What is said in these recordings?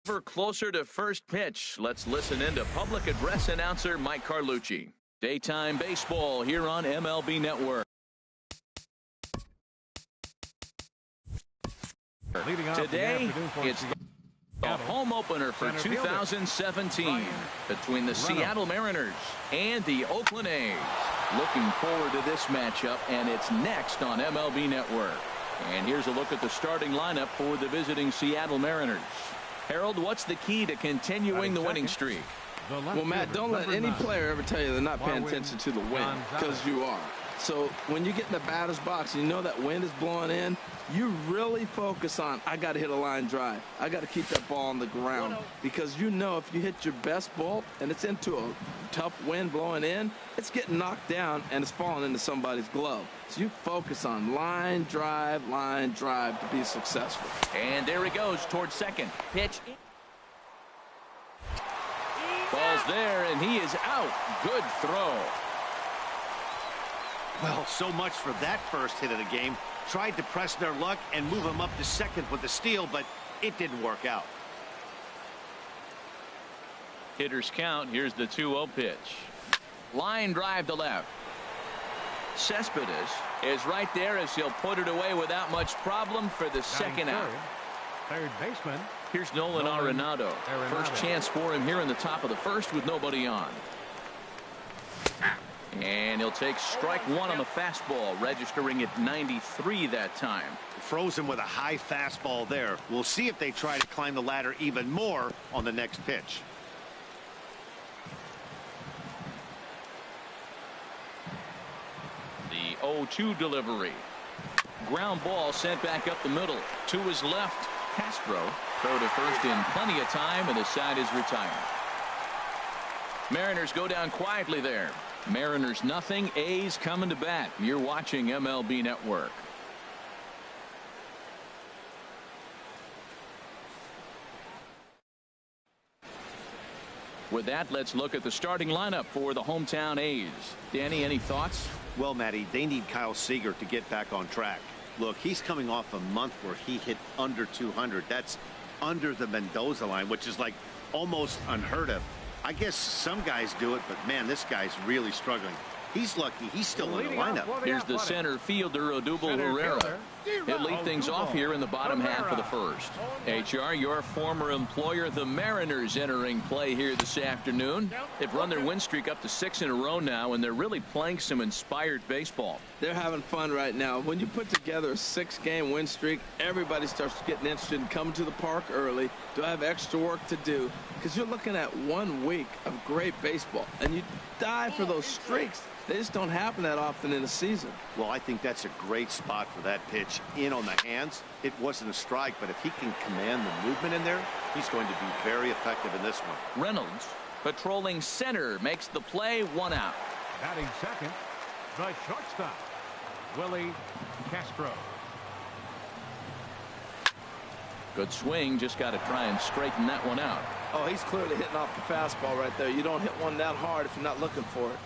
For closer to first pitch, let's listen in to public address announcer Mike Carlucci. Daytime baseball here on MLB Network. Today, it's the home opener for 2017 between the Seattle Mariners and the Oakland A's. Looking forward to this matchup, and it's next on MLB Network. And here's a look at the starting lineup for the visiting Seattle Mariners. Harold, what's the key to continuing the winning streak? Well, Matt, don't let any player ever tell you they're not paying attention to the wind, because you are. So when you get in the batter's box and you know that wind is blowing in, you really focus on, I got to hit a line drive. I got to keep that ball on the ground, because you know if you hit your best ball and it's into a tough wind blowing in, it's getting knocked down and it's falling into somebody's glove. So you focus on line drive to be successful. And there he goes towards second. Pitch. Ball's there, and he is out. Good throw. Well, so much for that first hit of the game. Tried to press their luck and move him up to second with the steal, but it didn't work out. Hitters count. Here's the 2-0 pitch. Line drive to left. Cespedes is right there as he'll put it away without much problem for the second out. Third baseman. Here's Nolan Arenado. First chance for him here in the top of the first with nobody on. And he'll take strike one on the fastball, registering at 93 that time. Frozen with a high fastball there. We'll see if they try to climb the ladder even more on the next pitch. The 0-2 delivery. Ground ball sent back up the middle. To his left, Castro. Throw to first in plenty of time, and the side is retired. Mariners go down quietly there. Mariners nothing. A's coming to bat. You're watching MLB Network. With that, let's look at the starting lineup for the hometown A's. Danny, any thoughts? Well, Matty, they need Kyle Seager to get back on track. Look, he's coming off a month where he hit under 200. That's under the Mendoza line, which is like almost unheard of. I guess some guys do it, but man, this guy's really struggling. He's lucky he's still in the lineup. Here's the center fielder, Odubel Herrera. He'll lead things off here in the bottom half of the first. HR, your former employer, the Mariners, entering play here this afternoon. They've run their win streak up to 6 in a row now, and they're really playing some inspired baseball. They're having fun right now. When you put together a 6-game win streak, everybody starts getting interested in coming to the park early. Do I have extra work to do? Because you're looking at 1 week of great baseball, and you die for those streaks. They just don't happen that often in a season. Well, I think that's a great spot for that pitch in on the hands. It wasn't a strike, but if he can command the movement in there, he's going to be very effective in this one. Reynolds, patrolling center, makes the play, 1 out. Batting second, the shortstop, Willie Castro. Good swing, just got to try and straighten that one out. Oh, he's clearly hitting off the fastball right there. You don't hit one that hard if you're not looking for it.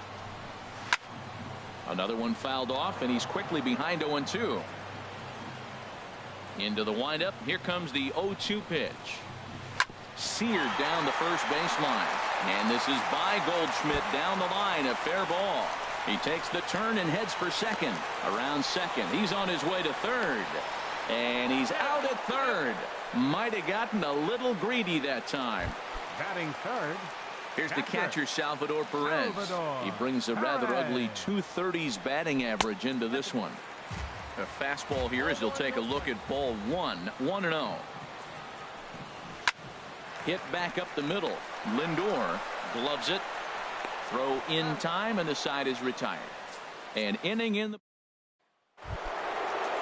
Another one fouled off, and he's quickly behind 0-2. Into the windup. Here comes the 0-2 pitch. Seared down the first baseline. And this is by Goldschmidt down the line. A fair ball. He takes the turn and heads for second. Around second. He's on his way to third. And he's out at third. Might have gotten a little greedy that time. Batting third. Here's the catcher, Salvador Perez. He brings a rather ugly 230s batting average into this one. A fastball here as he'll take a look at ball 1. 1-0. Hit back up the middle. Lindor gloves it. Throw in time, and the side is retired. An inning in the...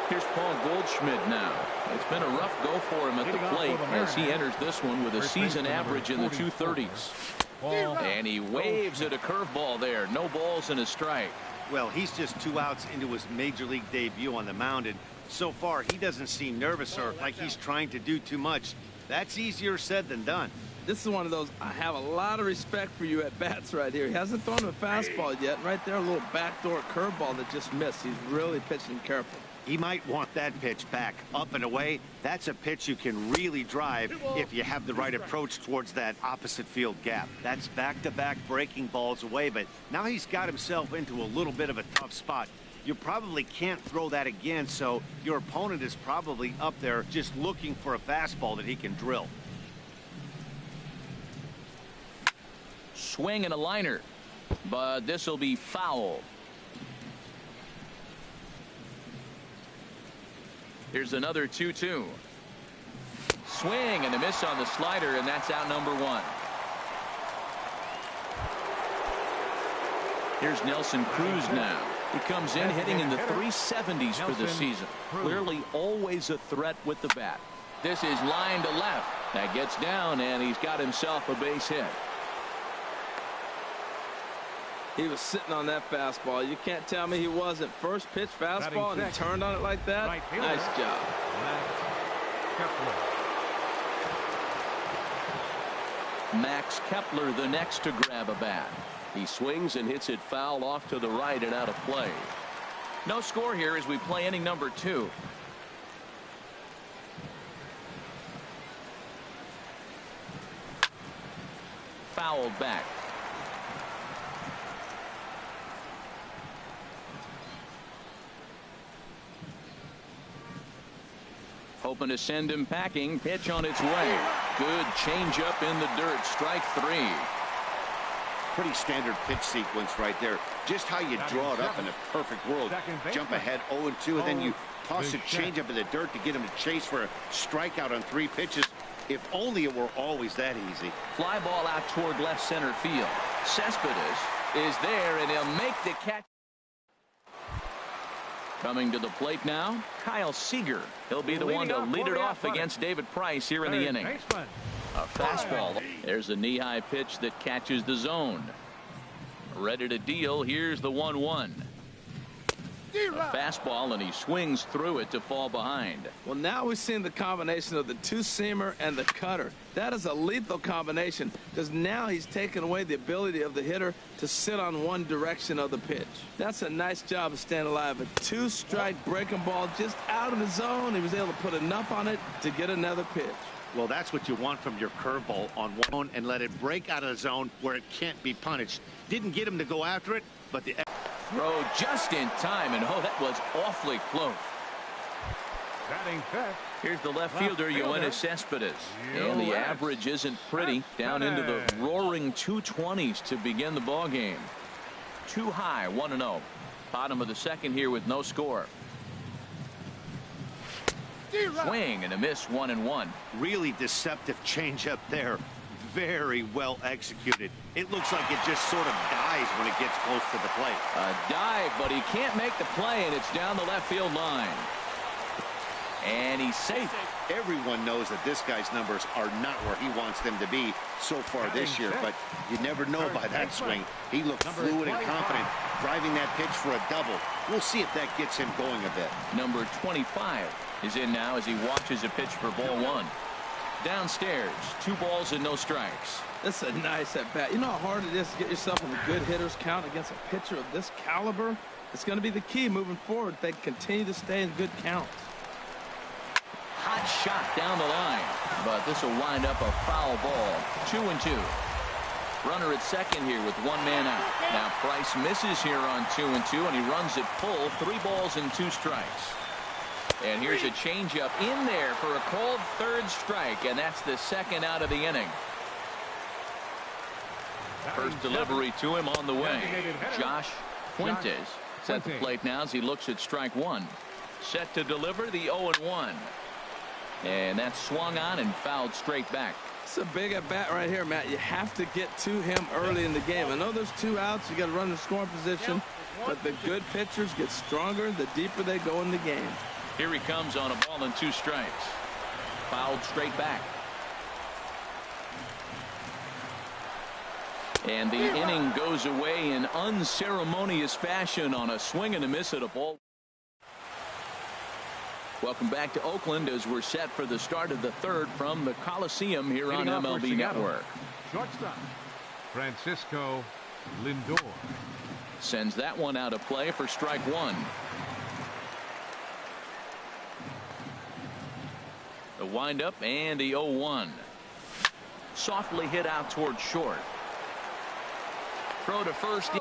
Here's Paul Goldschmidt now. It's been a rough go for him at the plate as he enters this one with a season average in the 230s. And he waves at a curveball there. No balls and a strike. Well, he's just 2 outs into his major league debut on the mound, and so far he doesn't seem nervous or like he's trying to do too much. That's easier said than done. This is one of those, I have a lot of respect for you at bats right here. He hasn't thrown a fastball yet. Right there, a little backdoor curveball that just missed. He's really pitching careful. He might want that pitch back. Up and away, that's a pitch you can really drive if you have the right approach towards that opposite field gap. That's back-to-back breaking balls away, but now he's got himself into a little bit of a tough spot. You probably can't throw that again, so your opponent is probably up there just looking for a fastball that he can drill. Swing and a liner, but this will be foul. Here's another 2-2. Swing and a miss on the slider, and that's out number 1. Here's Nelson Cruz now. He comes in hitting in the 370s for the season. Clearly always a threat with the bat. This is line to left. That gets down, and he's got himself a base hit. He was sitting on that fastball. You can't tell me he wasn't. First pitch fastball, and he turned on it like that. Nice job. Max Kepler the next to grab a bat. He swings and hits it foul off to the right and out of play. No score here as we play inning number 2. Fouled back. Hoping to send him packing. Pitch on its way. Good changeup in the dirt. Strike 3. Pretty standard pitch sequence right there. Just how you draw it up in a perfect world. Jump ahead 0-2, and then you toss a changeup in the dirt to get him to chase for a strikeout on 3 pitches. If only it were always that easy. Fly ball out toward left center field. Cespedes is there, and he'll make the catch. Coming to the plate now, Kyle Seager. He'll be the one to lead it off against David Price here in the inning. A fastball. There's a knee-high pitch that catches the zone. Ready to deal. Here's the 1-1. A fastball, and he swings through it to fall behind. Well, now we've seen the combination of the two-seamer and the cutter. That is a lethal combination because now he's taken away the ability of the hitter to sit on one direction of the pitch. That's a nice job of staying alive. A 2-strike breaking ball just out of the zone. He was able to put enough on it to get another pitch. Well, that's what you want from your curveball on one and let it break out of the zone where it can't be punished. Didn't get him to go after it, but the throw just in time, and oh, that was awfully close. Here's the left fielder, Yoenis Cespedes. And the average isn't pretty. Down into the roaring 220s to begin the ball game. Too high, 1-0. Bottom of the second here with no score. Swing and a miss, 1-1. Really deceptive changeup there. Very well executed. It looks like it just sort of dies when it gets close to the plate. A dive, but he can't make the play, and it's down the left field line. And he's safe. Everyone knows that this guy's numbers are not where he wants them to be so far this year, but you never know by that swing. He looked fluid and confident, driving that pitch for a double. We'll see if that gets him going a bit. Number 25 is in now as he watches a pitch for ball 1. Downstairs, 2 balls and no strikes. That's a nice at bat. You know how hard it is to get yourself in a good hitter's count against a pitcher of this caliber? It's going to be the key moving forward. They continue to stay in good counts. Hot shot down the line, but this will wind up a foul ball. 2-2. Runner at second here with 1 man out. Now Price misses here on 2-2, and he runs it full. 3 balls and 2 strikes. And here's a changeup in there for a called 3rd strike, and that's the 2nd out of the inning. First delivery to him on the way. Josh Fuentes set the plate now as he looks at strike 1. Set to deliver the 0-1. And that's swung on and fouled straight back. It's a big at bat right here, Matt. You have to get to him early in the game. I know there's 2 outs. You got to run the scoring position, but the good pitchers get stronger the deeper they go in the game. Here he comes on a ball and 2 strikes. Fouled straight back. And the inning goes away in unceremonious fashion on a swing and a miss at a ball. Welcome back to Oakland as we're set for the start of the 3rd from the Coliseum here on MLB Network. Shortstop, Francisco Lindor. Sends that one out of play for strike 1. The windup and the 0-1. Softly hit out toward short. Throw to first.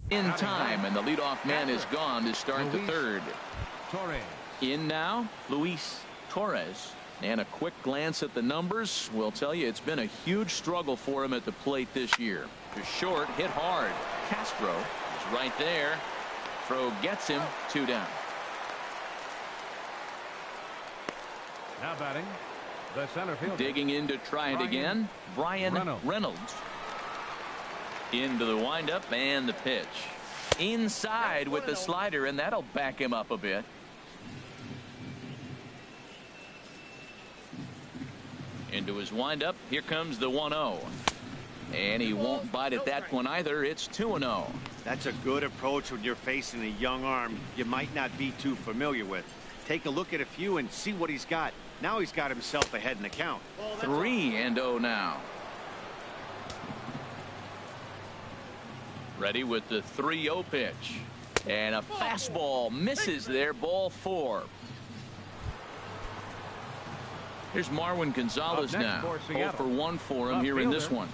In time, and the leadoff man is gone to start the third. In now, Luis Torres. And a quick glance at the numbers will tell you it's been a huge struggle for him at the plate this year. To short, hit hard. Castro is right there. Throw gets him, 2 down. Now batting, the center fielder. Digging in to try it again, Brian Reynolds. Into the windup and the pitch. Inside with the slider, and that'll back him up a bit. Into his windup. Here comes the 1-0. And he won't bite at that one either. It's 2-0. That's a good approach when you're facing a young arm you might not be too familiar with. Take a look at a few and see what he's got. Now he's got himself ahead in the count. 3-0 now. Ready with the 3-0 pitch. And a fastball misses there. Ball 4. Here's Marwin Gonzalez now. 0 for 1 for him here in this one.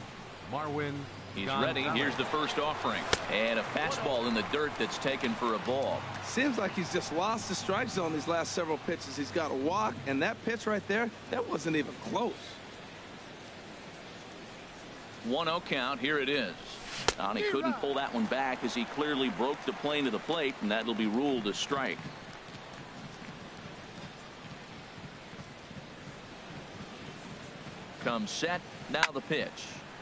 Marwin. He's ready. Here's the first offering. And a fastball in the dirt that's taken for a ball. Seems like he's just lost the strike zone these last several pitches. He's got a walk, and that pitch right there, that wasn't even close. 1-0 count. Here it is. And he couldn't pull that one back as he clearly broke the plane to the plate, and that'll be ruled a strike. Comes set. Now the pitch.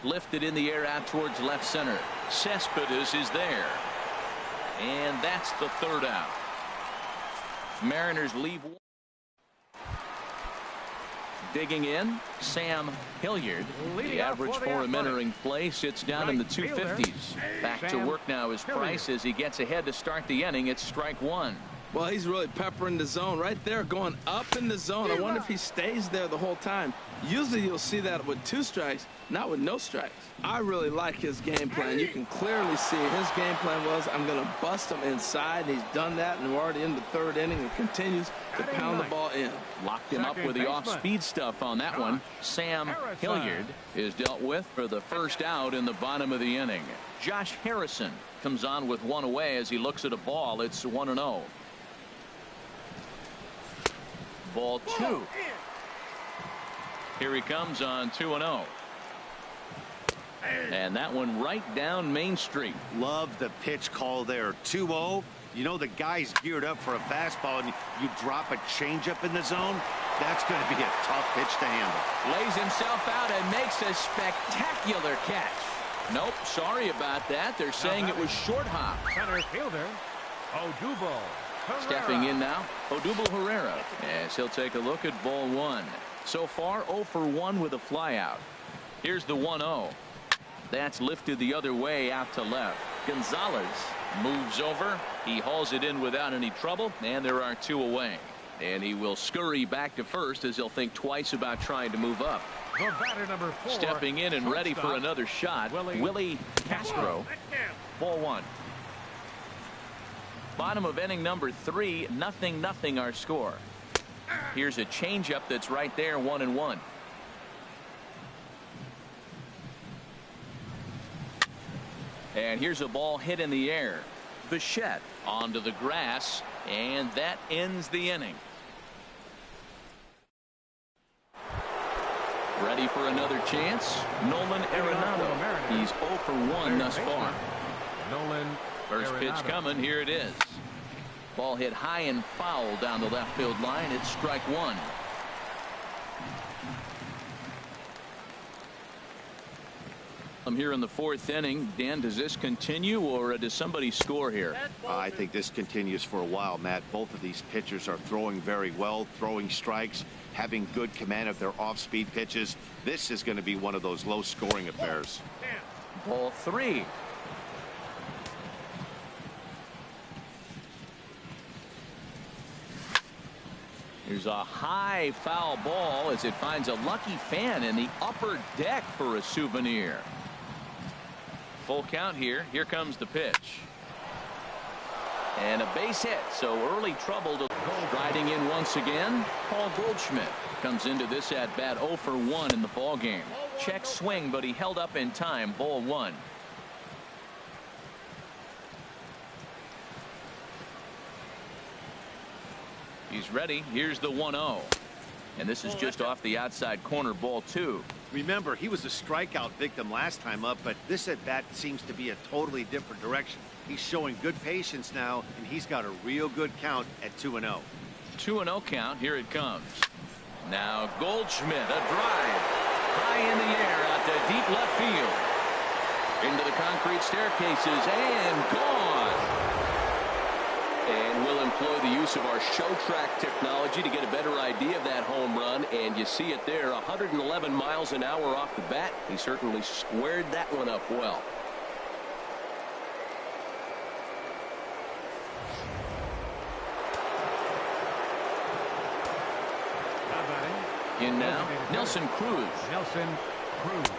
Lifted in the air out towards left center. Cespedes is there. And that's the 3rd out. Mariners leave. Digging in, Sam Hilliard. The average for him entering play sits down in the 250s. Back to work now is Price as he gets ahead to start the inning. It's strike 1. Well, he's really peppering the zone right there, going up in the zone. I wonder if he stays there the whole time. Usually you'll see that with 2 strikes, not with no strikes. I really like his game plan. You can clearly see his game plan was, I'm going to bust him inside, and he's done that, and we're already in the 3rd inning and continues to pound the ball in. Locked him up with the off-speed stuff on that one. Sam Hilliard is dealt with for the first out in the bottom of the inning. Josh Harrison comes on with 1 away as he looks at a ball. It's 1-0. Ball 2. Here he comes on 2-0. And that one right down Main Street. Love the pitch call there. 2-0. You know the guy's geared up for a fastball, and you drop a changeup in the zone. That's going to be a tough pitch to handle. Lays himself out and makes a spectacular catch. Nope, sorry about that. They're saying it was short hop. Center fielder, Odubel. Stepping in now, Odubel Herrera, as he'll take a look at ball one. So far, 0 for 1 with a flyout. Here's the 1-0. That's lifted the other way out to left. Gonzalez moves over. He hauls it in without any trouble, and there are 2 away. And he will scurry back to first as he'll think twice about trying to move up. The batter, number 4. Stepping in and ready for another shot, Willie Castro. Ball 1. Bottom of inning number 3, 0-0 our score. Here's a changeup that's right there, 1-1. And here's a ball hit in the air. Bichette onto the grass, and that ends the inning. Ready for another chance? Nolan Arenado. He's 0 for 1 thus far. Nolan First pitch coming. Here it is. Ball hit high and foul down the left field line. It's strike 1. I'm here in the 4th inning. Dan, does this continue or does somebody score here? I think this continues for a while, Matt. Both of these pitchers are throwing very well, throwing strikes, having good command of their off-speed pitches. This is going to be one of those low-scoring affairs. Ball 3. Here's a high foul ball as it finds a lucky fan in the upper deck for a souvenir. Full count here. Here comes the pitch. And a base hit. So early trouble to riding in once again. Paul Goldschmidt comes into this at bat 0 for 1 in the ball game. Check swing, but he held up in time. Ball 1. He's ready. Here's the 1-0. And this is just off the outside corner. Ball 2. Remember, he was a strikeout victim last time up, but this at bat seems to be a totally different direction. He's showing good patience now, and he's got a real good count at 2-0. 2-0 count. Here it comes. Now Goldschmidt, a drive high in the air out to deep left field. Into the concrete staircases and gone. And we'll employ the use of our show track technology to get a better idea of that home run. And you see it there, 111 miles an hour off the bat. He certainly squared that one up well. In now, Nelson Cruz.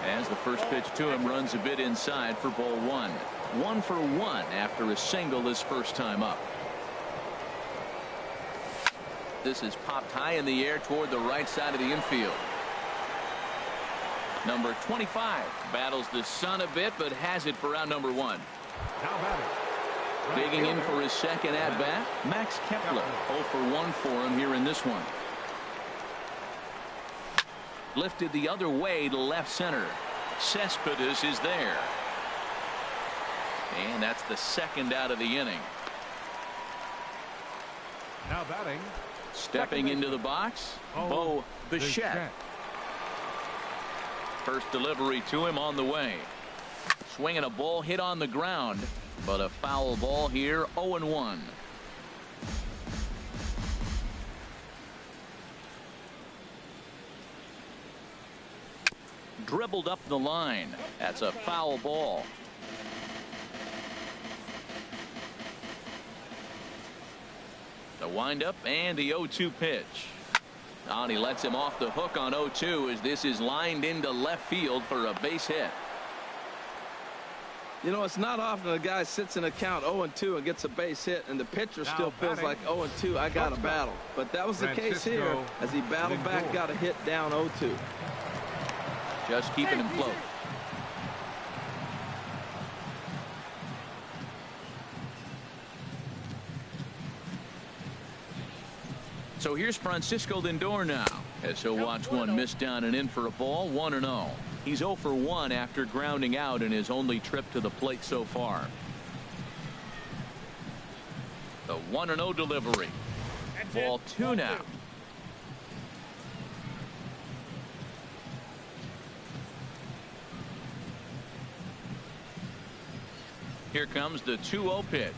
As the first pitch to him runs a bit inside for ball 1. 1 for 1 after a single his first time up. This is popped high in the air toward the right side of the infield. Number 25 battles the sun a bit, but has it for out number 1. Digging in for his second at bat, Max Kepler. 0 for 1 for him here in this one. Lifted the other way to left center. Cespedes is there. And that's the second out of the inning. Now batting. Stepping into the box, Bo Bichette. First delivery to him on the way. Swinging a ball hit on the ground, but a foul ball here, 0-1. Dribbled up the line. That's a foul ball. The windup and the 0-2 pitch. And he lets him off the hook on 0-2 as this is lined into left field for a base hit. You know, it's not often a guy sits in a count 0-2 and gets a base hit, and the pitcher still feels like 0-2, I got to battle. But that was the case here as he battled back, got a hit down 0-2. Just keeping him close. So here's Francisco Lindor now as he'll watch one miss down and in for a ball. 1-0. He's 0 for 1 after grounding out in his only trip to the plate so far. The 1-0 delivery. Ball 2 now. Here comes the 2-0 pitch.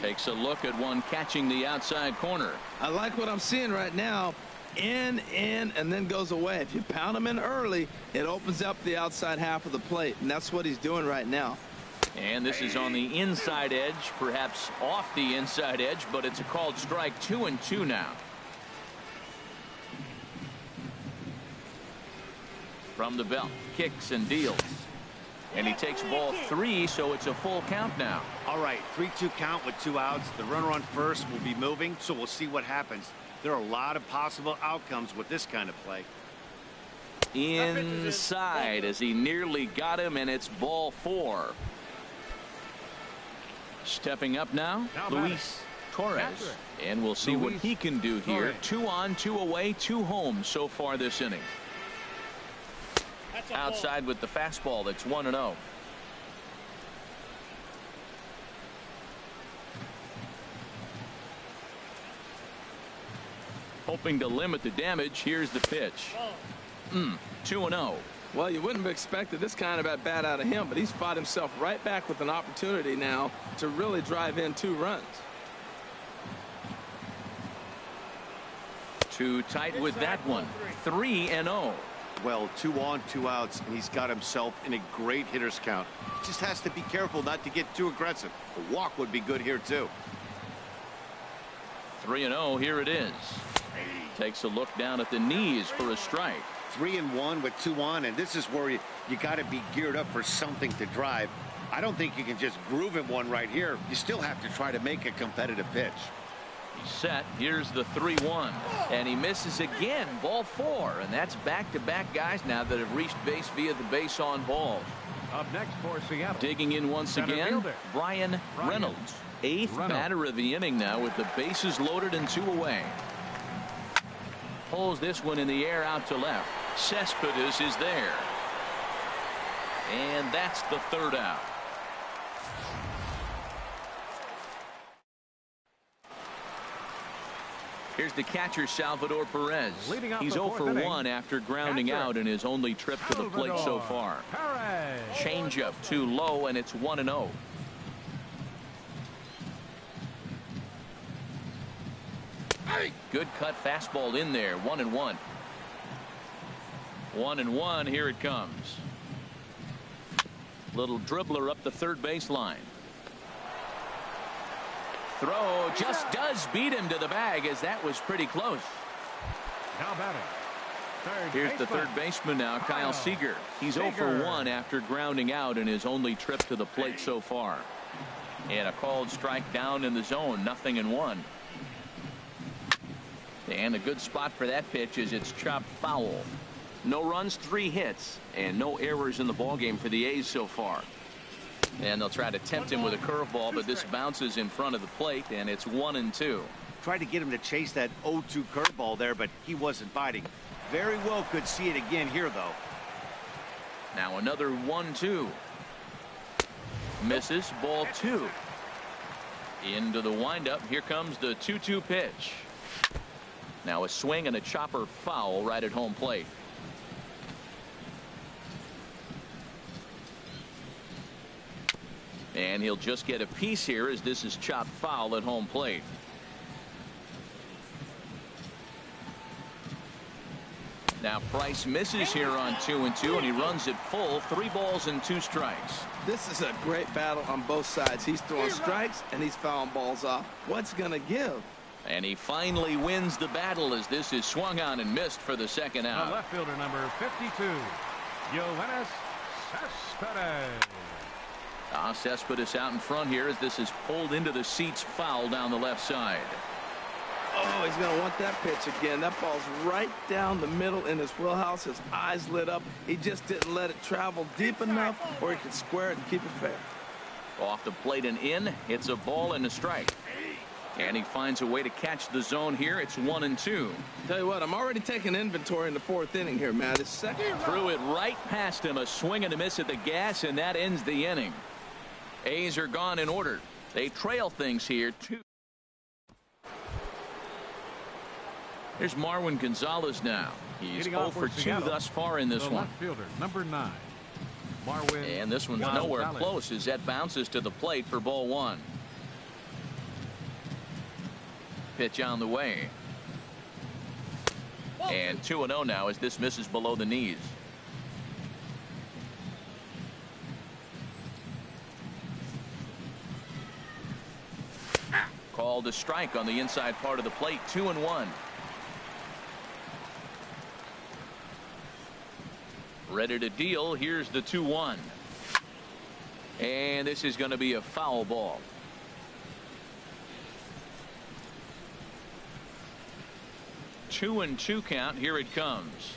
Takes a look at one catching the outside corner. I like what I'm seeing right now. In, and then goes away. If you pound him in early, it opens up the outside half of the plate, and that's what he's doing right now. And this is on the inside edge, perhaps off the inside edge, but it's a called strike. 2-2 now. From the belt, kicks and deals. And he takes ball 3, so it's a full count now. All right, 3-2 count with 2 outs. The runner on first will be moving, so we'll see what happens. There are a lot of possible outcomes with this kind of play. Inside as he nearly got him, and it's ball 4. Stepping up now, Luis Torres. And we'll see what he can do here. 2 on, 2 away, 2 home so far this inning. Outside with the fastball. That's 1-0. Hoping to limit the damage. Here's the pitch. 2-0. Well, you wouldn't have expected this kind of at bat out of him, but he's fought himself right back with an opportunity now to really drive in 2 runs. Too tight with that one. 3-0. Well, 2 on, 2 outs, and he's got himself in a great hitter's count. He just has to be careful not to get too aggressive. A walk would be good here, too. 3-0. Here it is. Takes a look down at the knees for a strike. 3-1 with 2 on, and this is where you got to be geared up for something to drive. I don't think you can just groove him one right here. You still have to try to make a competitive pitch. He's set. Here's the 3-1, and he misses again. Ball 4, and that's back-to-back guys now that have reached base via the base on balls. Up next for Seattle. Digging in once again, Brian Reynolds. 8th batter of the inning now with the bases loaded and 2 away. Pulls this one in the air out to left. Cespedes is there. And that's the 3rd out. Here's the catcher, Salvador Perez. He's 0 for 1 after grounding out in his only trip to the plate so far. Changeup too low, and it's 1-0. Good cut fastball in there. 1-1. 1-1. Here it comes. Little dribbler up the third baseline. Throw just does beat him to the bag, as that was pretty close. Now batting. Here's the third baseman now, Kyle Seager. He's 0 for 1 after grounding out in his only trip to the plate so far. And a called strike down in the zone. 0-1. And a good spot for that pitch is it's chopped foul. No runs, 3 hits, and no errors in the ballgame for the A's so far. And they'll try to tempt him with a curveball, but this bounces in front of the plate, and it's 1-2. Tried to get him to chase that 0-2 curveball there, but he wasn't biting. Very well could see it again here, though. Now another 1-2. Misses. Ball 2. Into the windup. Here comes the 2-2 pitch. Now a swing and a chopper foul right at home plate. And he'll just get a piece here, as this is chopped foul at home plate. Now Price misses here on 2-2, and he runs it full. 3 balls and 2 strikes. This is a great battle on both sides. He's throwing strikes and he's fouling balls off. What's going to give? And he finally wins the battle, as this is swung on and missed for the 2nd out. The left fielder, number 52, Yoenis Cespedes. Cespedes out in front here, as this is pulled into the seats, foul down the left side. Oh, he's going to want that pitch again. That ball's right down the middle in his wheelhouse. His eyes lit up. He just didn't let it travel deep enough, or he could square it and keep it fair. Off the plate and in. It's a ball and a strike. And he finds a way to catch the zone here. It's 1-2. Tell you what, I'm already taking inventory in the 4th inning here, Matt. His second. Threw it right past him. A swing and a miss at the gas, and that ends the inning. A's are gone in order. They trail things here, 2. Here's Marwin Gonzalez now. He's 0 for 2 thus far in this one. Left fielder, number 9, Marwin. And this one's nowhere close, as that bounces to the plate for ball 1. Pitch on the way. And 2-0 now as this misses below the knees. Called a strike on the inside part of the plate. 2-1. Ready to deal. Here's the 2-1. And this is going to be a foul ball. Two and two count. Here it comes.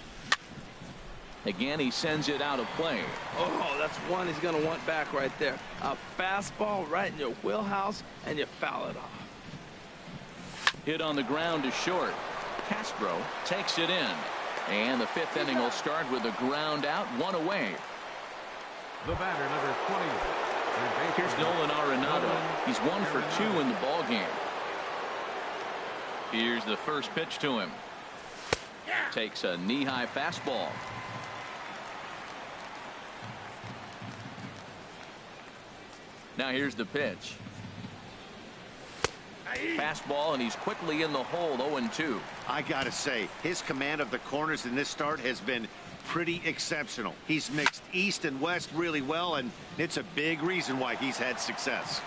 Again, he sends it out of play. Oh, that's one he's going to want back right there. A fastball right in your wheelhouse, and you foul it off. Hit on the ground to short. Castro takes it in. And the fifth inning will start with a ground out, one away. The batter, number 20. Here's Nolan Arenado. He's 1 for 2 in the ball game. Here's the first pitch to him. Takes a knee-high fastball. Now here's the pitch. Fastball, and he's quickly in the hole. 0-2. I gotta say, his command of the corners in this start has been pretty exceptional. He's mixed east and west really well, and it's a big reason why he's had success.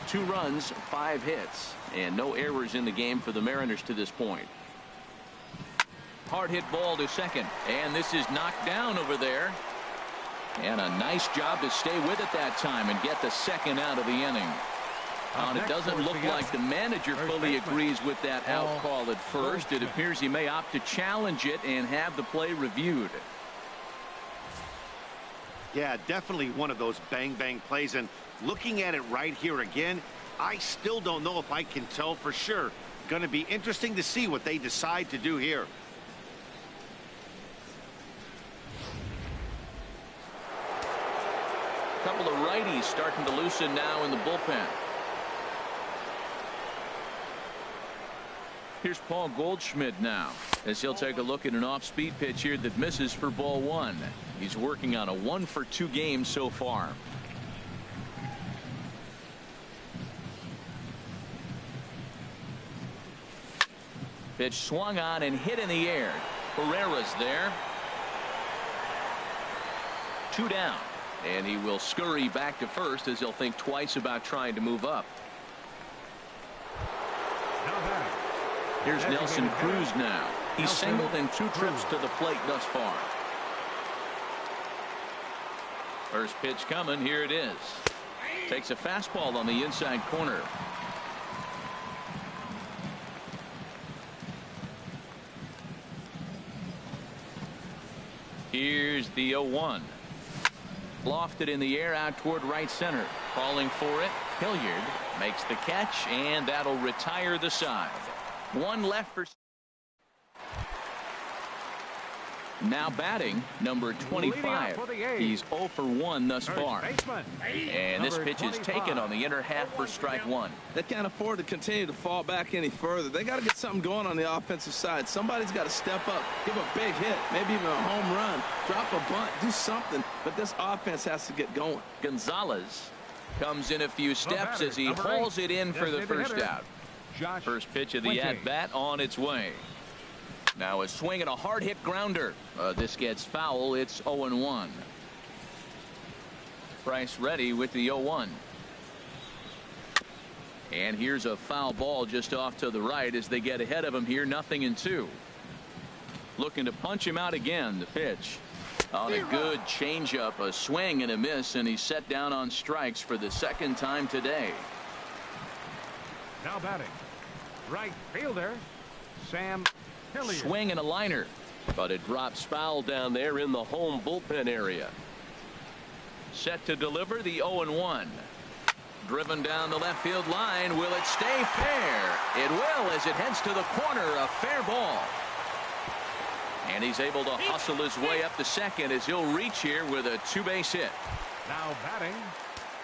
2 runs, 5 hits, and no errors in the game for the Mariners to this point. Hard hit ball to second, and this is knocked down over there. And a nice job to stay with it that time and get the second out of the inning. And it doesn't look like the manager fully agrees with that out call at first. It appears he may opt to challenge it and have the play reviewed. Yeah, definitely one of those bang-bang plays. And looking at it right here again, I still don't know if I can tell for sure. Going to be interesting to see what they decide to do here. A couple of righties starting to loosen now in the bullpen. Here's Paul Goldschmidt now as he'll take a look at an off-speed pitch here that misses for ball 1. He's working on a 1 for 2 game so far. Pitch swung on and hit in the air. Herrera's there. 2 down, and he will scurry back to first as he'll think twice about trying to move up. Here's Nelson Cruz now. He's singled in 2 trips to the plate thus far. First pitch coming. Here it is. Takes a fastball on the inside corner. Here's the 0-1. Lofted in the air out toward right center. Calling for it. Hilliard makes the catch, and that'll retire the side. 1 left for. Now batting, number 25. He's 0 for 1 thus far. And this pitch is taken on the inner half for strike 1. They can't afford to continue to fall back any further. They got to get something going on the offensive side. Somebody's got to step up, give a big hit, maybe even a home run, drop a bunt, do something. But this offense has to get going. Gonzalez comes in a few steps as he hauls it in for the first out. First pitch of the at-bat on its way. Now a swing and a hard hit grounder. This gets foul. It's 0-1. Price ready with the 0-1. And here's a foul ball just off to the right as they get ahead of him here. 0-2. Looking to punch him out again. The pitch on a good changeup, a swing and a miss, and he's set down on strikes for the second time today. Now batting, right fielder Sam Hilliard. Swing and a liner, but it drops foul down there in the home bullpen area. Set to deliver the 0-1. Driven down the left field line. Will it stay fair? It will as it heads to the corner. A fair ball. And he's able to hustle his way up to second as he'll reach here with a 2-base hit. Now batting,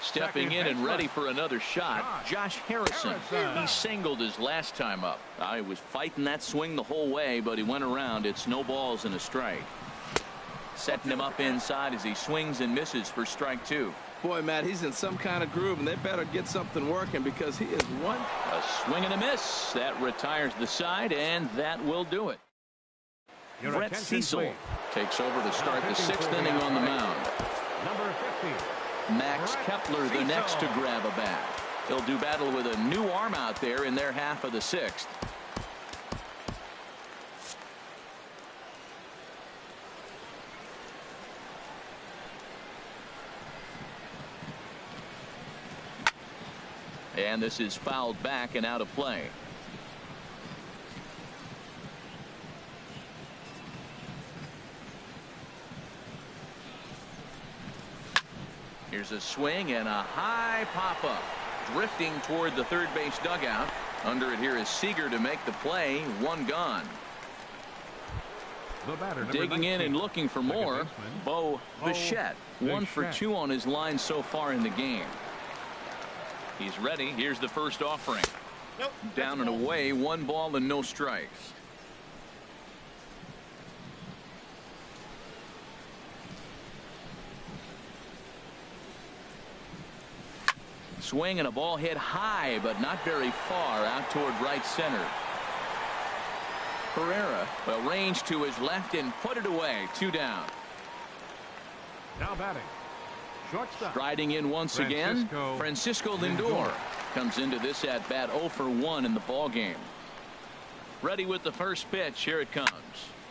stepping in and ready for another shot, Josh Harrison. He singled his last time up. He was fighting that swing the whole way, but he went around. It's no balls and a strike. Setting him up inside as he swings and misses for strike 2. Boy, Matt, he's in some kind of groove, and they better get something working because he is one. A swing and a miss. That retires the side, and that will do it. Brett Cecil takes over to start the 6th inning on the mound. Number 50. Max Kepler the next to grab a bat. He'll do battle with a new arm out there in their half of the 6th. And this is fouled back and out of play. Here's a swing and a high pop-up. Drifting toward the third base dugout. Under it here is Seager to make the play. One gone. Digging in and looking for more, Bo Bichette. 1 for 2 on his line so far in the game. He's ready. Here's the first offering. Down and away, 1 ball and no strikes. Swing and a ball hit high, but not very far out toward right center. Herrera will range to his left and put it away. 2 down. Now batting. Shortstop. Striding in once again, Francisco Lindor comes into this at bat 0 for 1 in the ball game. Ready with the first pitch. Here it comes.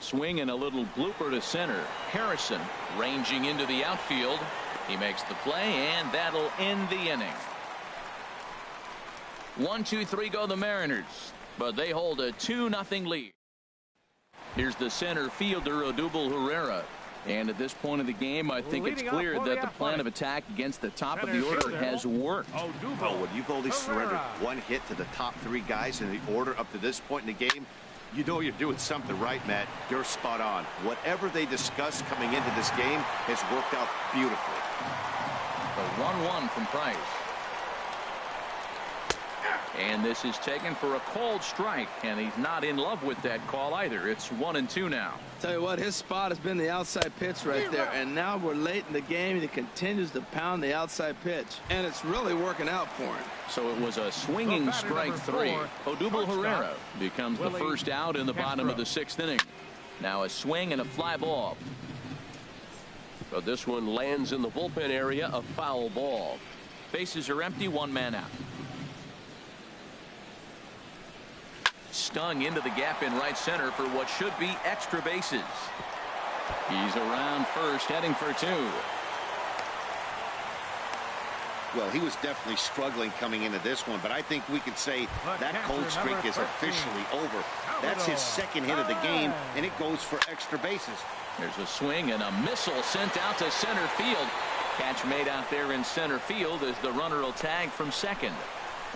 Swing and a little blooper to center. Harrison ranging into the outfield. He makes the play, and that'll end the inning. 1, 2, 3 go the Mariners, but they hold a 2-0 lead. Here's the center fielder, Odubel Herrera. And at this point of the game, I think it's clear that the plan of attack against the top of the order has worked. Oh, when you've only surrendered 1 hit to the top 3 guys in the order up to this point in the game, you know you're doing something right, Matt. You're spot on. Whatever they discussed coming into this game has worked out beautifully. The 1-1 from Price. And this is taken for a called strike, and he's not in love with that call either. It's 1-2 now. Tell you what, his spot has been the outside pitch right there, and now we're late in the game, and he continues to pound the outside pitch, and it's really working out for him. So it was a swinging strike 3. Odubel Herrera becomes the first out in the bottom of the 6th inning. Now a swing and a fly ball. So this one lands in the bullpen area, a foul ball. Bases are empty, 1 man out. Stung into the gap in right center for what should be extra bases. He's around first, heading for 2. Well, he was definitely struggling coming into this one, but I think we could say that cold streak is officially over. That's his 2nd hit of the game, and it goes for extra bases. There's a swing and a missile sent out to center field. Catch made out there in center field as the runner will tag from second.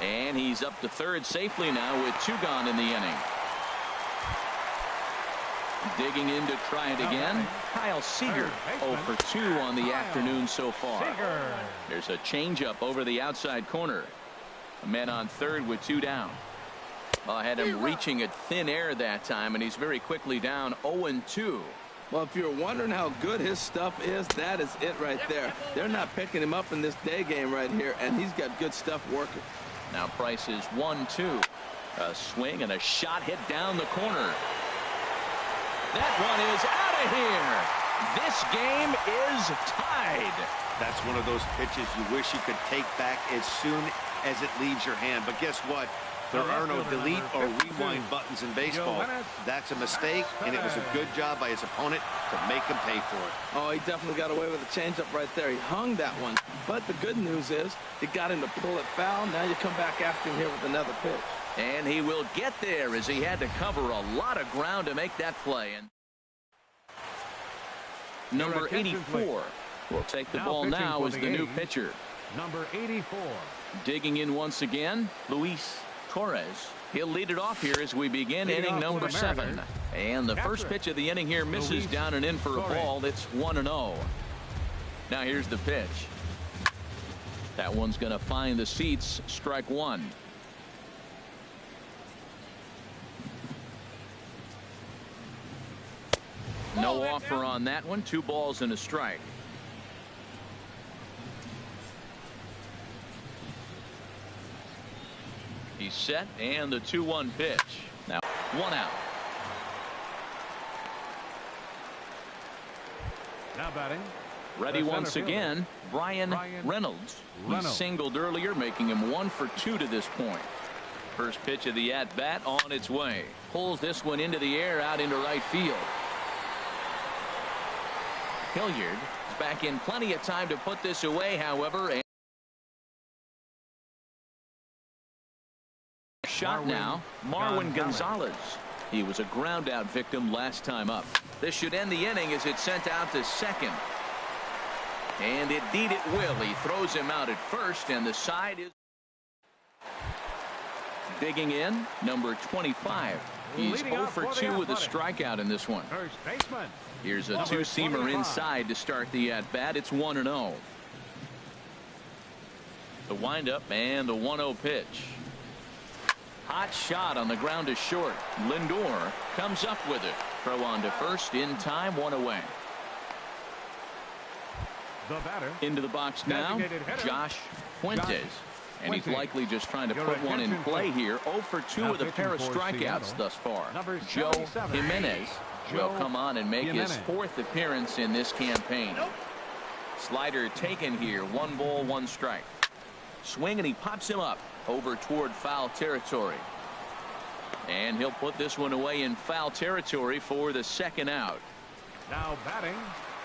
And he's up to third safely now with 2 gone in the inning. Digging in to try it again. Kyle Seager 0 for 2 on the afternoon so far. There's a changeup over the outside corner. A man on third with 2 down. I had him reaching at thin air that time, and he's very quickly down 0-2. Well, if you're wondering how good his stuff is, that is it right there. They're not picking him up in this day game right here, and he's got good stuff working. Now Price is 1-2. A swing and a shot hit down the corner. That one is out of here. This game is tied. That's one of those pitches you wish you could take back as soon as it leaves your hand. But guess what? There are no delete or rewind buttons in baseball. That's a mistake, and it was a good job by his opponent to make him pay for it. Oh, he definitely got away with a changeup right there. He hung that one. But the good news is it got him to pull it foul. Now you come back after him here with another pitch. And he will get there as he had to cover a lot of ground to make that play. And number 84 will take the ball now as the new pitcher. Number 84. Digging in once again, Luis Torres. He'll lead it off here as we begin inning number 7. And the first pitch of the inning here misses down and in for a ball. It's 1-0. Now here's the pitch. That one's going to find the seats. Strike 1. No offer on that one. 2 balls and a strike. He's set, and the 2-1 pitch. Now 1 out. Now batting. Ready once again, Brian Reynolds. He singled earlier, making him 1 for 2 to this point. First pitch of the at-bat on its way. Pulls this one into the air out into right field. Hilliard is back in plenty of time to put this away, however. And shot now, Marwin Gonzalez. He was a ground out victim last time up. This should end the inning as it's sent out to second. And indeed it will. He throws him out at first, and the side is digging in, number 25. He's 0 for 2 with a strikeout in this one. First baseman. Here's a two-seamer inside to start the at-bat. It's 1-0. The windup and the 1-0 pitch. Hot shot on the ground to short. Lindor comes up with it. Throw on to first in time, 1 away. The batter. Into the box now, Josh Fuentes. And he's likely just trying to put one in play here. 0 for 2 with a pair of strikeouts thus far. Joe Jimenez will come on and make his 4th appearance in this campaign. Slider taken here. 1 ball, 1 strike. Swing, and he pops him up over toward foul territory. And he'll put this one away in foul territory for the 2nd out. Now batting.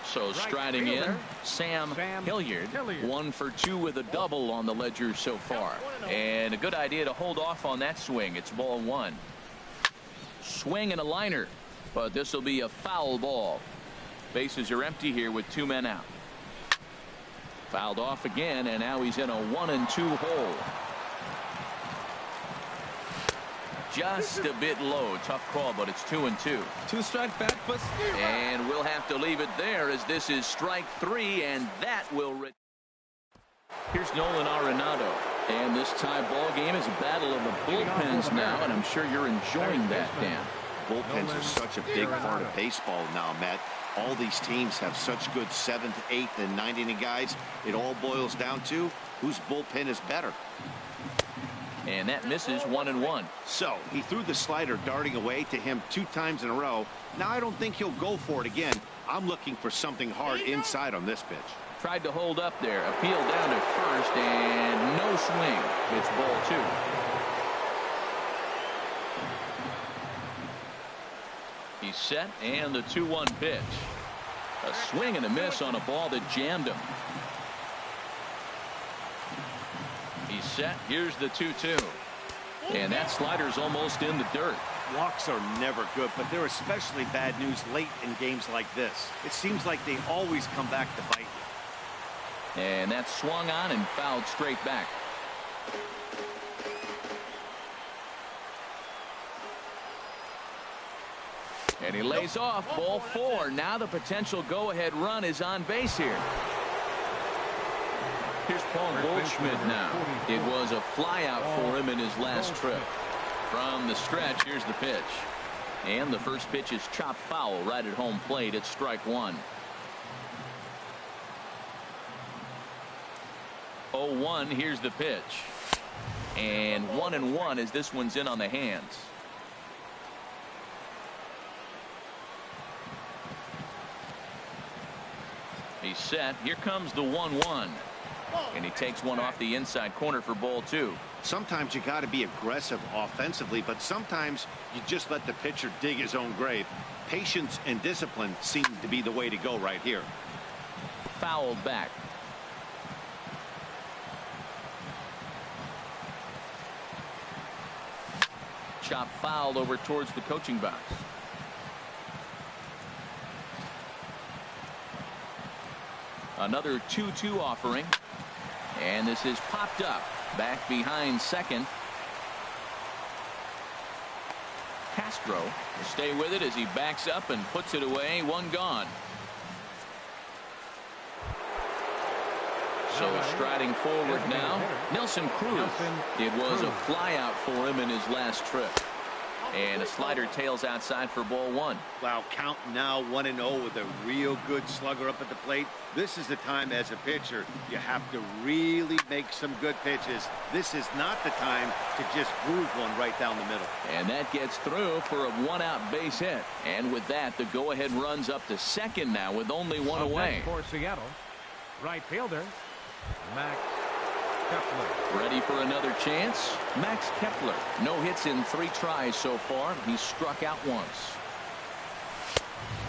So striding in, Sam Hilliard, 1 for 2 with a double on the ledger so far. And a good idea to hold off on that swing. It's ball 1. Swing and a liner, but this will be a foul ball. Bases are empty here with 2 men out. Fouled off again, and now he's in a 1-2 hole. Just a bit low. Tough call, but it's 2-2. 2-strike back, but and we'll have to leave it there as this is strike 3, and that will. Here's Nolan Arenado, and this tie ball game is a battle of the bullpens now, and I'm sure you're enjoying that, Dan. Bullpens are such a big part of baseball now, Matt. All these teams have such good 7th, 8th, and 9th inning guys. It all boils down to whose bullpen is better. And that misses 1-1. So he threw the slider darting away to him 2 times in a row. Now I don't think he'll go for it again. I'm looking for something hard inside on this pitch. Tried to hold up there. Appeal down to first, and no swing. It's ball 2. He's set, and the 2-1 pitch. A swing and a miss on a ball that jammed him. He's set. Here's the 2-2. And that slider's almost in the dirt. Walks are never good, but they're especially bad news late in games like this. It seems like they always come back to bite you. And that swung on and fouled straight back. And he lays off. Ball 4. Now the potential go-ahead run is on base here. Here's Paul Goldschmidt now. It was a flyout for him in his last trip. From the stretch, here's the pitch. And the first pitch is chopped foul right at home plate. It's strike 1. 0-1. Here's the pitch. And 1-1 as this one's in on the hands. He's set. Here comes the 1-1. And he takes one off the inside corner for ball 2. Sometimes you got to be aggressive offensively, but sometimes you just let the pitcher dig his own grave. Patience and discipline seem to be the way to go right here. Fouled back. Chop fouled over towards the coaching box. Another 2-2 offering. And this is popped up. Back behind second. Castro will stay with it as he backs up and puts it away. 1 gone. So striding forward now, Nelson Cruz. It was a flyout for him in his last trip. And a slider tails outside for ball one. Wow, count now 1-0 with a real good slugger up at the plate. This is the time as a pitcher you have to really make some good pitches. This is not the time to just groove one right down the middle. And that gets through for a one-out base hit. And with that, the go-ahead runs up to second now with only one away. For Seattle, right fielder, Max Kepler. Ready for another chance? Max Kepler. No hits in 3 tries so far. He's struck out once.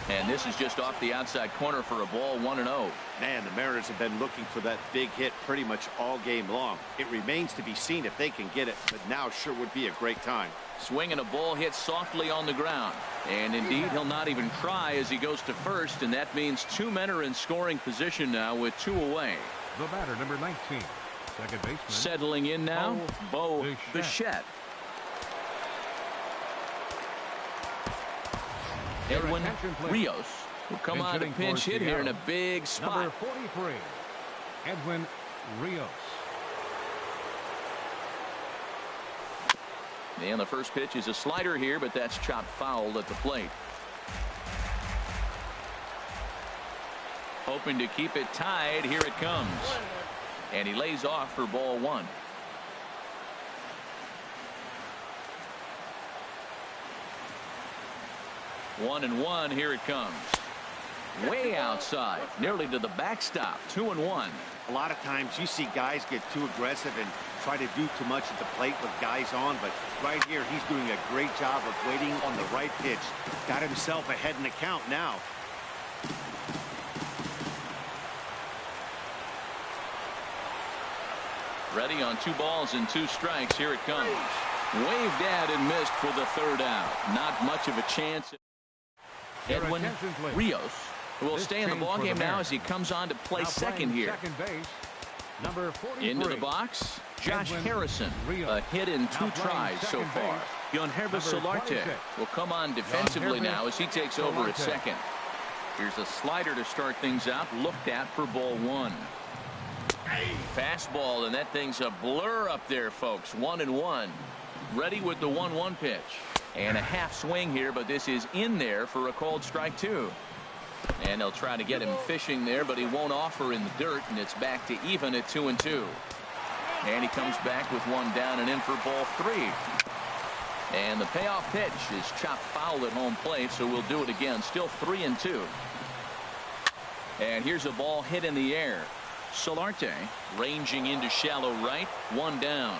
And this is just off the outside corner for a ball, 1-0. Man, the Mariners have been looking for that big hit pretty much all game long. It remains to be seen if they can get it, but now sure would be a great time. Swinging a ball hit softly on the ground. And indeed, he'll not even try as he goes to first, and that means 2 men are in scoring position now with 2 away. The batter, number 19, second baseman. Settling in now, Bo Bichette. Edwin Rios will come on to pinch hit here in a big spot. Number 43, Edwin Rios. And the first pitch is a slider here, but that's chopped foul at the plate. Hoping to keep it tied. Here it comes. And he lays off for ball one. One and one. Here it comes. Way outside, nearly to the backstop. 2-1. A lot of times you see guys get too aggressive and try to do too much at the plate with guys on, but right here he's doing a great job of waiting on the right pitch. Got himself ahead in the count now. Ready on 2 balls and 2 strikes. Here it comes. Waved at and missed for the 3rd out. Not much of a chance. Edwin Rios will stay in the ballgame now as he comes on to play second here. Second base, number 43. Into the box, Josh Harrison. A hit in 2 tries so far. Yonhervis Solarte will come on defensively now as he takes over at second. Here's a slider to start things out. Looked at for ball one. Fastball, and that thing's a blur up there, folks. 1-1. Ready with the 1-1 pitch. And a half swing here, but this is in there for a called strike 2. And they'll try to get him fishing there, but he won't offer in the dirt, and it's back to even at 2-2. And he comes back with 1 down and in for ball 3. And the payoff pitch is chopped foul at home plate, so we'll do it again. Still 3-2. And here's a ball hit in the air. Solarte ranging into shallow right. 1 down.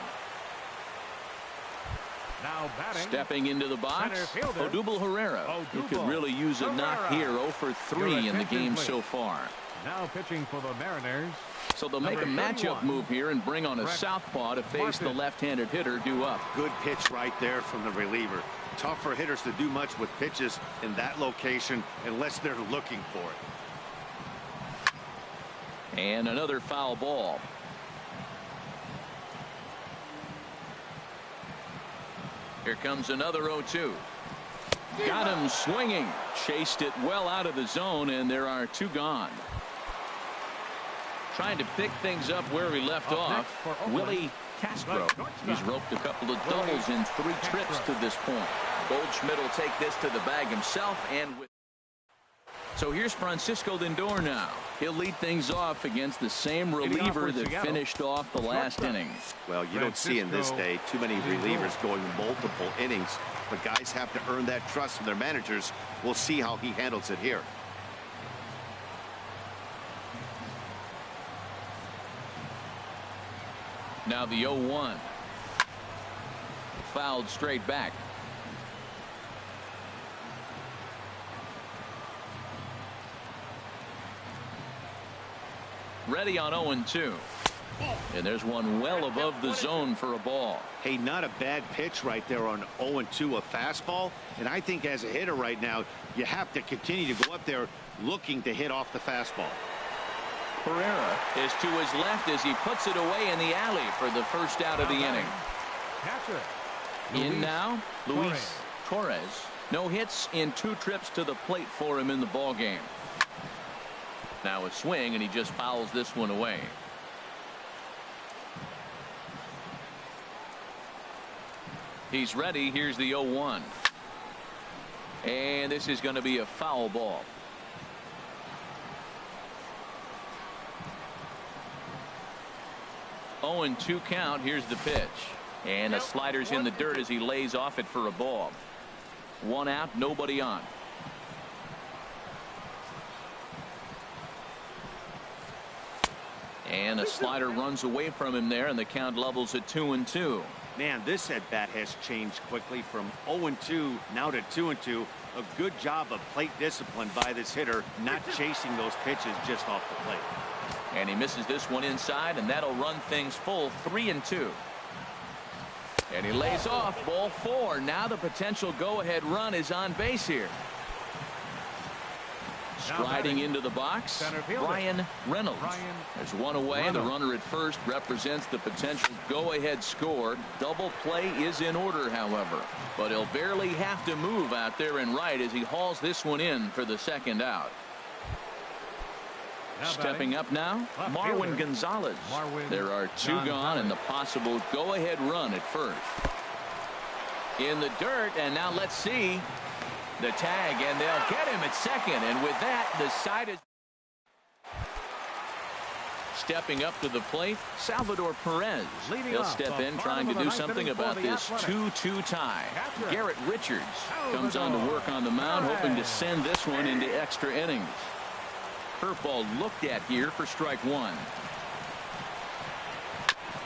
Now batting, stepping into the box, Odubel Herrera. He could really use a knock here. 0 for 3 in the game so far. Now pitching for the Mariners. So they'll make a matchup move here and bring on a southpaw to face the left-handed hitter due up. Good pitch right there from the reliever. Tough for hitters to do much with pitches in that location unless they're looking for it. And another foul ball. Here comes another 0-2. Got him swinging. Chased it well out of the zone, and there are 2 gone. Trying to pick things up where he left off. Willie Castro. He's roped a couple of doubles in 3 trips to this point. Goldschmidt will take this to the bag himself. And with so here's Francisco Lindor now. He'll lead things off against the same reliever that finished off the last inning. Well, you don't see in this day too many relievers going multiple innings, but guys have to earn that trust from their managers. We'll see how he handles it here. Now the 0-1. Fouled straight back. Ready on 0-2. And there's one well above the zone for a ball. Hey, not a bad pitch right there on 0-2, a fastball. And I think as a hitter right now, you have to continue to go up there looking to hit off the fastball. Herrera is to his left as he puts it away in the alley for the first out of the inning. In now, Luis Torres. No hits in 2 trips to the plate for him in the ball game. Now a swing, and he just fouls this one away. He's ready. Here's the 0-1. And this is going to be a foul ball. 0-2 count. Here's the pitch. And the slider's in the dirt as he lays off it for a ball. 1 out, nobody on. And the slider runs away from him there, and the count levels at 2-2. Man, this at bat has changed quickly from 0-2 now to 2-2. A good job of plate discipline by this hitter, not chasing those pitches just off the plate. And he misses this one inside, and that'll run things full 3-2. And he lays off ball 4. Now the potential go-ahead run is on base here. Striding into the box, Ryan Reynolds. There's one away. The runner at first represents the potential go-ahead score. Double play is in order, however. But he'll barely have to move out there and right as he hauls this one in for the second out. Stepping up now, Marwin Gonzalez. There are 2 gone and the possible go-ahead run at first. In the dirt, and now let's see the tag, and they'll get him at second. And with that, the side is stepping up to the plate, Salvador Perez. He'll step in trying to do something about this 2-2 tie. Garrett Richards comes on to work on the mound, hoping to send this one into extra innings. Curveball looked at here for strike 1.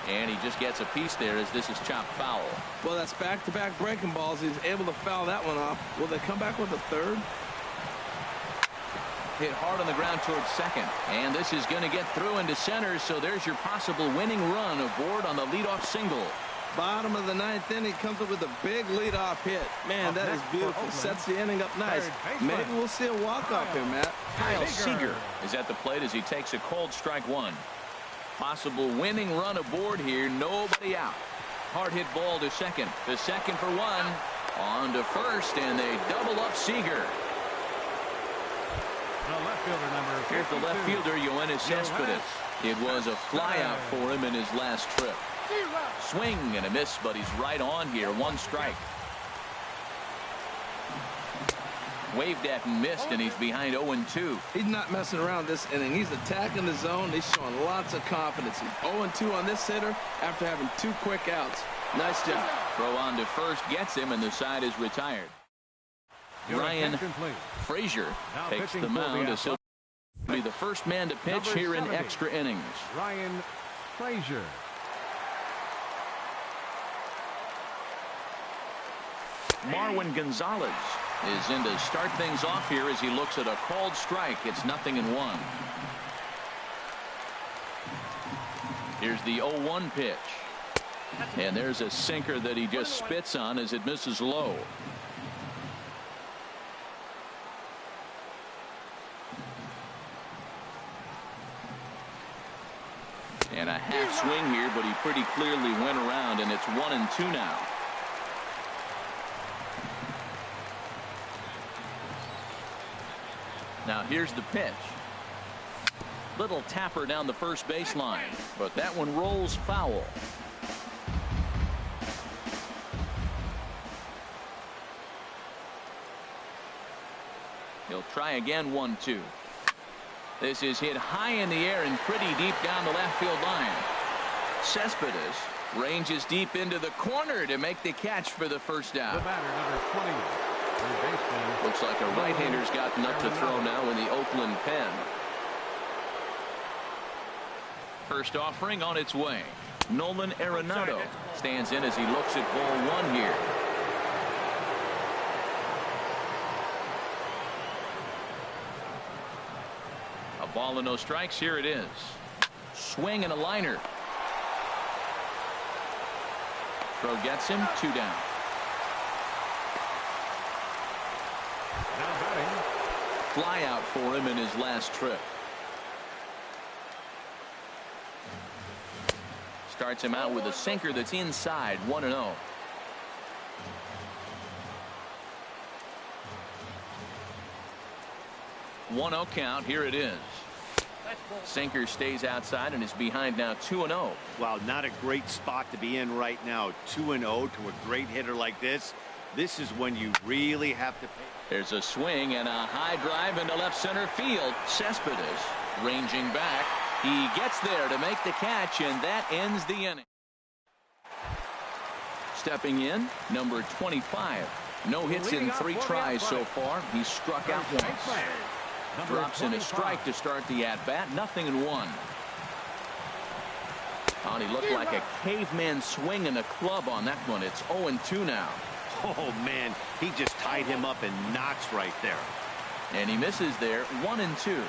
And he just gets a piece there as this is chopped foul. Well, that's back-to-back breaking balls. He's able to foul that one off. Will they come back with a third? Hit hard on the ground towards second. And this is going to get through into center, so there's your possible winning run aboard on the leadoff single. Bottom of the 9th inning, comes up with a big leadoff hit. Man, that is beautiful. Sets the inning up nice. Maybe we'll see a walk-off here, Matt. Kyle Seager is at the plate as he takes a cold strike 1. Possible winning run aboard here. Nobody out. Hard hit ball to second. The second for 1. On to first, and they double up Seager. Here's the left fielder, Yoenis Cespedes. It was a flyout for him in his last trip. Swing and a miss, but he's right on here. 1 strike. Waved at and missed, and he's behind 0-2. He's not messing around this inning. He's attacking the zone. He's showing lots of confidence. He's 0-2 on this hitter after having 2 quick outs. Nice job. Throw on to first gets him, and the side is retired. Ryan Frazier takes the mound as he'll be the first man to pitch here in extra innings. Ryan Frazier. Marwin Gonzalez is in to start things off here as he looks at a called strike. It's 0-1. Here's the 0-1 pitch. And there's a sinker that he just spits on as it misses low. And a half swing here, but he pretty clearly went around, and it's 1-2 now. Now here's the pitch. Little tapper down the first baseline, but that one rolls foul. He'll try again. 1-2. This is hit high in the air and pretty deep down the left field line. Cespedes ranges deep into the corner to make the catch for the first out. The batter, number 20. Looks like a right-hander's gotten up to throw now in the Oakland pen. First offering on its way. Nolan Arenado stands in as he looks at ball 1 here. A ball and no strikes. Here it is. Swing and a liner. Throw gets him. 2 down. Fly out for him in his last trip. Starts him out with a sinker that's inside. 1-0. One 0 count. Here it is. Sinker stays outside and is behind now 2-0. Wow, not a great spot to be in right now. 2-0 to a great hitter like this. This is when you really have to pay. There's a swing and a high drive into left center field. Cespedes ranging back. He gets there to make the catch, and that ends the inning. Stepping in, number 25. No hits in 3 tries so far. He's struck out once. Drops in a strike to start the at-bat. 0-1. Oh, he looked like a caveman swinging a club on that one. It's 0-2 now. Oh, man, he just tied him up in knots right there. And he misses there. 1-2.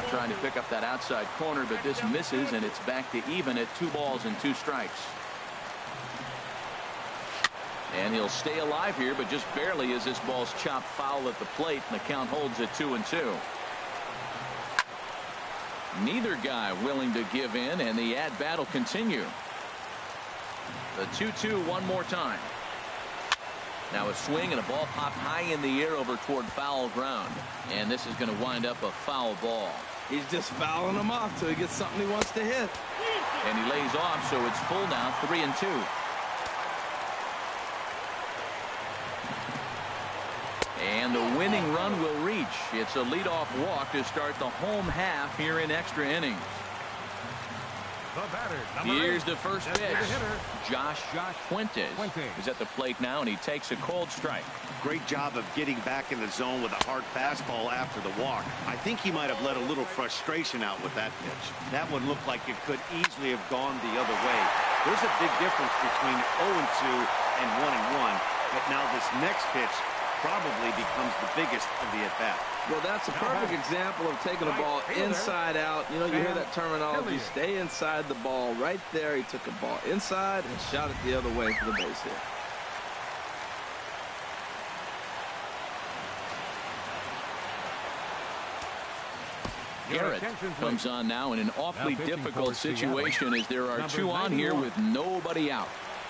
Trying to pick up that outside corner, but this misses, and it's back to even at 2 balls and 2 strikes. And he'll stay alive here, but just barely as this ball's chopped foul at the plate, and the count holds at 2-2. Neither guy willing to give in, and the at-bat will continue. The 2-2 one more time. Now a swing and a ball popped high in the air over toward foul ground. And this is going to wind up a foul ball. He's just fouling him off till he gets something he wants to hit. And he lays off, so it's full now, 3-2. And the winning run will reach. It's a leadoff walk to start the home half here in extra innings. The batter, here's the first pitch. Josh Fuentes Fuentes is at the plate now, and he takes a cold strike. Great job of getting back in the zone with a hard fastball after the walk. I think he might have let a little frustration out with that pitch. That one looked like it could easily have gone the other way. There's a big difference between 0-2 and 1-1. But now this next pitch probably becomes the biggest of the at-bat. Well, that's a perfect example of taking a ball inside out. You know, you hear that terminology, stay inside the ball. Right there, he took a ball inside and shot it the other way for the base hit. Garrett comes on now in an awfully difficult situation as there are 2 on here with nobody out.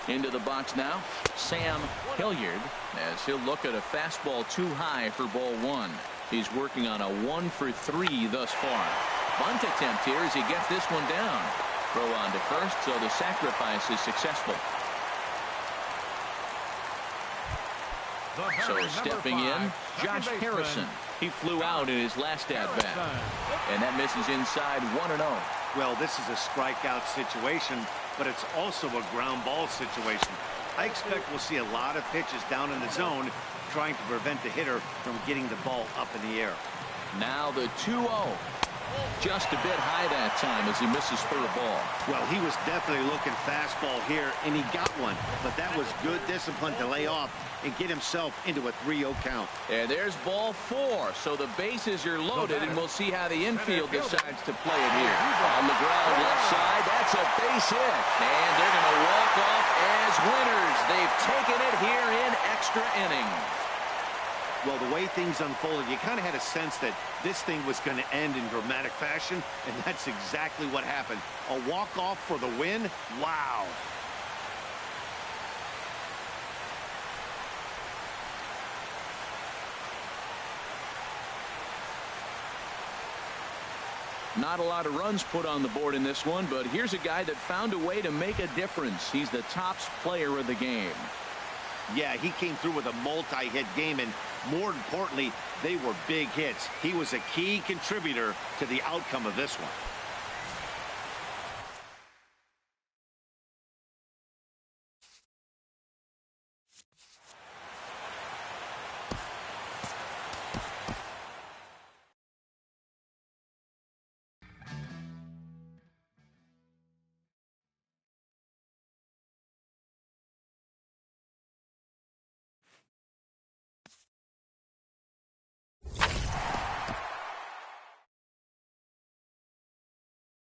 Into the box now, Sam Hilliard, as he'll look at a fastball too high for ball 1. He's working on a 1-for-3 thus far. Bunt attempt here as he gets this one down. Throw on to first, so the sacrifice is successful. So stepping in, Josh Harrison. He flew out in his last at-bat. And that misses inside 1-0. Well, this is a strikeout situation, but it's also a ground ball situation. I expect we'll see a lot of pitches down in the zone trying to prevent the hitter from getting the ball up in the air. Now the 2-0. Just a bit high that time as he misses for a ball. Well, he was definitely looking fastball here, and he got one. But that was good discipline to lay off and get himself into a 3-0 count. And there's ball 4. So the bases are loaded, and we'll see how the infield decides to play it here. On the ground left side, that's a base hit. And they're going to walk off as winners. They've taken it here in extra innings. Well, the way things unfolded, you kind of had a sense that this thing was going to end in dramatic fashion, and that's exactly what happened. A walk-off for the win? Wow. Not a lot of runs put on the board in this one, but here's a guy that found a way to make a difference. He's the top player of the game. Yeah, he came through with a multi-hit game, and more importantly, they were big hits. He was a key contributor to the outcome of this one.